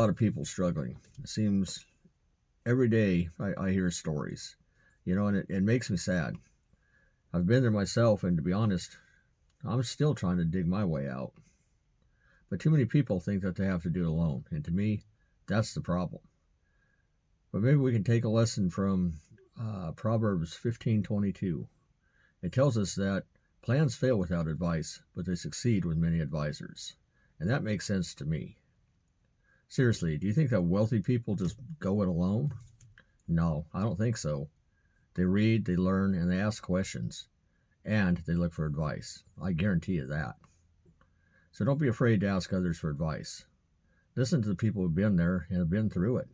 A lot of people struggling. It seems every day I hear stories, and it makes me sad. I've been there myself, and to be honest, I'm still trying to dig my way out. But too many people think that they have to do it alone, and to me, that's the problem. But maybe we can take a lesson from Proverbs 15:22. It tells us that plans fail without advice, but they succeed with many advisors. And that makes sense to me. Seriously, do you think that wealthy people just go it alone? No, I don't think so. They read, they learn, and they ask questions. And they look for advice. I guarantee you that. So don't be afraid to ask others for advice. Listen to the people who've been there and have been through it.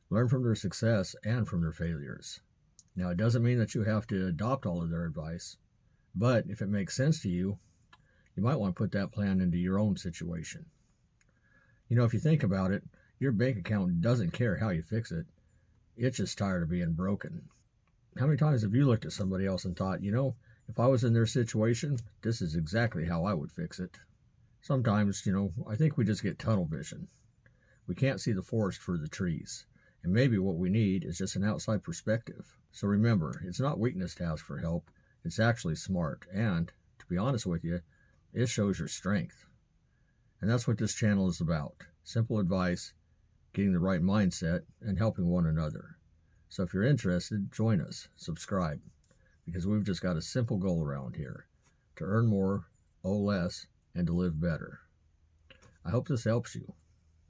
Learn from their success and from their failures. Now, it doesn't mean that you have to adopt all of their advice, but if it makes sense to you, you might want to put that plan into your own situation. If you think about it, your bank account doesn't care how you fix it. It's just tired of being broken. How many times have you looked at somebody else and thought, if I was in their situation, this is exactly how I would fix it? Sometimes, I think we just get tunnel vision. We can't see the forest for the trees. And maybe what we need is just an outside perspective. So remember, it's not weakness to ask for help. It's actually smart. And to be honest with you, it shows your strength. And that's what this channel is about. Simple advice, getting the right mindset, and helping one another. So if you're interested, join us, subscribe, because we've just got a simple goal around here: to earn more, owe less, and to live better. I hope this helps you.